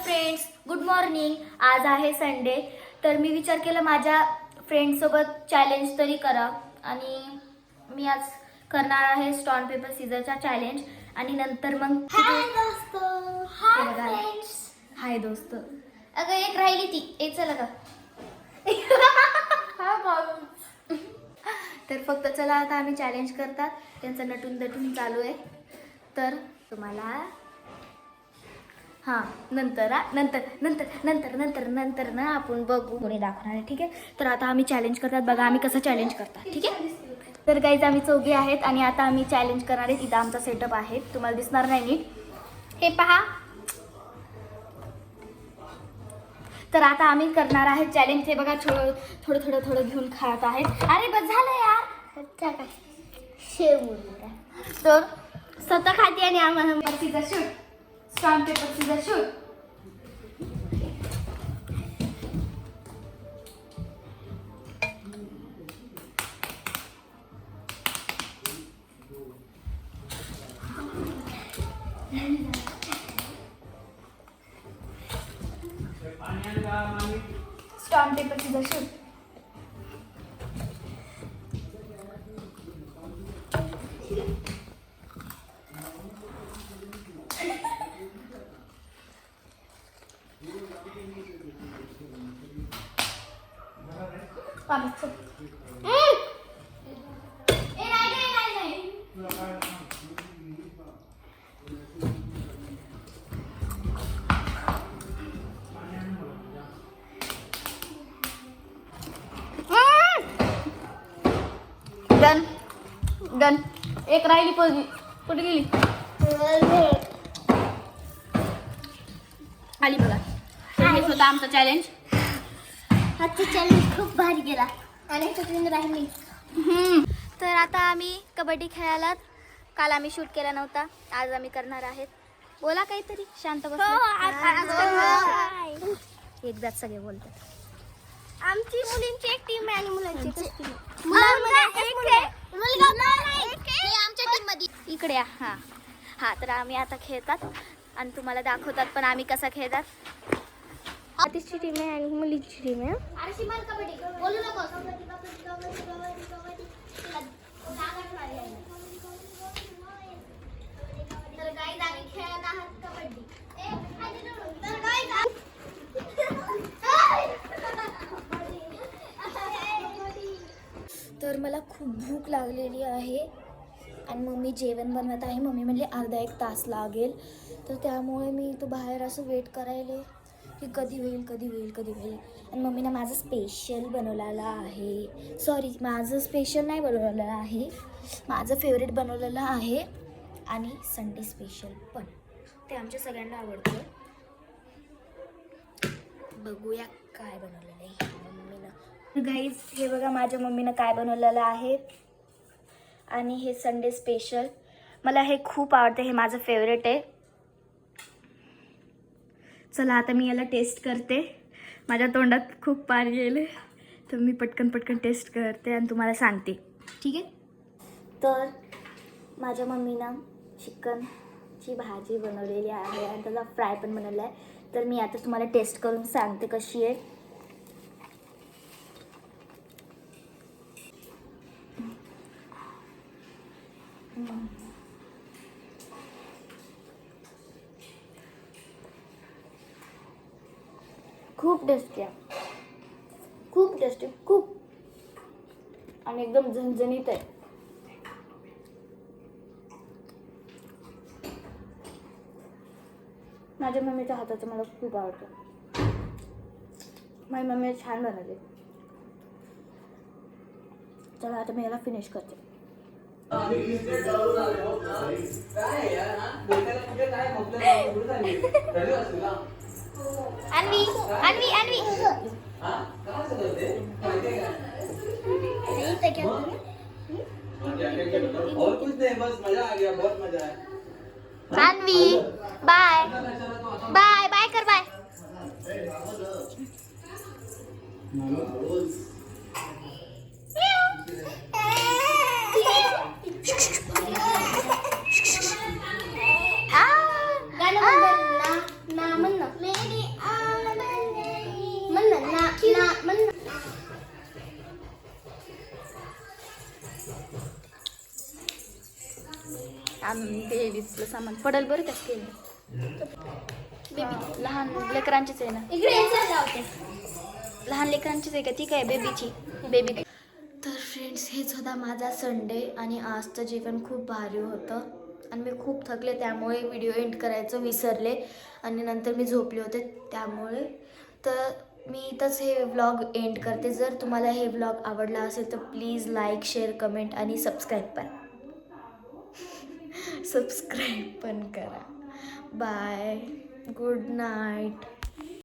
Friends, good morning. आज आहे Sunday, तर मी विचार केला माझ्या फ्रेंड्ससोबत चॅलेंज तरी करा. आणि मी आज करणार आहे स्टोन पेपर सीझरचा चॅलेंज. आणि नंतर मग हाय दोस्त. Hi friends. हाय दोस्त. अगं एक राहिली ती चला का. तर फक्त चला आता आम्ही चॅलेंज करतात. त्यांचं नटून दटून चालू आहे. तर तुम्हाला नंतर ना आपण बघू कोणी दाखवणार आहे. ठीक आहे, तर आता आम्ही चॅलेंज करतात. बघा आम्ही कसं चॅलेंज करतात. ठीक आहे, तर गाईज आम्ही चौघे आहेत आणि आता आम्ही चॅलेंज करणार आहेत. इथं आमचा सेटअप आहे, तुम्हाला दिसणार नाही नीट. हे पहा. तर आता आम्ही करणार आहे चॅलेंज. हे बघा थोडं घेऊन खात आहेत. अरे बस झालं यार. काय शेव. तर स्वतः खाते आणि आम्हाला scissor shoot. Stone paper scissor shoot. Stone paper scissor shoot. Done. एक राहिली पोजी. कुठे गेली? आली बघा. हेच होता आमचा चॅलेंज. आजचा चॅलेंज खूप भारी गेला आणि ह्याच्यात राहिली. तर आता आम्ही कबड्डी खेळायला. काल आम्ही शूट केला नव्हता, आज आम्ही करणार आहेत. बोला काहीतरी. शांत बस. एकदाच सगळे बोलतात. आमची मुलींची एक टीम आहे आणि मुलांची एक टीम आहे. आमच्या टीम मध्ये इकडे या. तर आम्ही आता खेळतात आणि तुम्हाला दाखवतात पण आम्ही कसा खेळतात. आतिशची टीम आहे आणि मुलींची टीम आहे. बोलू नको. तर गाईज आम्ही खेळत आहात कबड्डी. तर मला खूप भूक लागलेली आहे आणि मम्मी जेवण बनवत आहे. मम्मी म्हणले अर्धा एक तास लागेल, तर त्यामुळे मी तो बाहेर असं वेट करायले की कधी होईल. आणि मम्मीनं माझं स्पेशल बनवलेलं आहे. सॉरी, माझं स्पेशल नाही बनवलेलं आहे, माझं फेवरेट बनवलेलं आहे. आणि संडे स्पेशल पण ते आमच्या सगळ्यांना आवडतं. बघूया काय बनवलेलं आहे मम्मीनं. गाईज हे बघा माझ्या मम्मीनं काय बनवलेलं आहे. आणि हे संडे स्पेशल मला हे खूप आवडतं. हे माझं फेवरेट आहे. चला आता मी याला टेस्ट करते. माझ्या तोंडात खूप पाणी गेले, तर मी पटकन टेस्ट करते आणि तुम्हाला सांगते. ठीक आहे. तर माझ्या मम्मीनं चिकनची भाजी बनवलेली आहे आणि त्याला फ्राय पण बनवलं आहे. तर मी आता तुम्हाला टेस्ट करून सांगते कशी आहे. खूप टेस्टी आहे, खूप टेस्टी, खूप. आणि एकदम झणझणीत आहे. माझ्या मम्मीच्या हाताचं मला खूप आवडतं. माझी मम्मी छान बनवते. चला आता मी याला फिनिश करते. अन्वी. और कुछ नहीं, बस मजा आ गया, बहुत मजा है. अन्वी बाय कर. बाय. गाणं म्हण ना. म्हण ना, ना, म्हण ना. बेबीचं सामान पडल बरं का केलं. बेबी लहान लेकरांचीच आहे ना. इकडे यायचं लावते. लहान लेकरांचीच आहे का ती काय बेबीची बेबी. तर फ्रेंड्स हेच होता माझा संडे आणि आजचं जेवण खूप भारी होतं आणि मी खूप थकले त्यामुळे व्हिडिओ एंड करायचं विसरले आणि नंतर मी झोपले होते त्यामुळे. तर मी इथंच हे व्लॉग एंड करते. जर तुम्हाला हे व्लॉग आवडला असेल तर प्लीज लाईक शेअर कमेंट आणि सबस्क्राईब पण करा. Bye good night.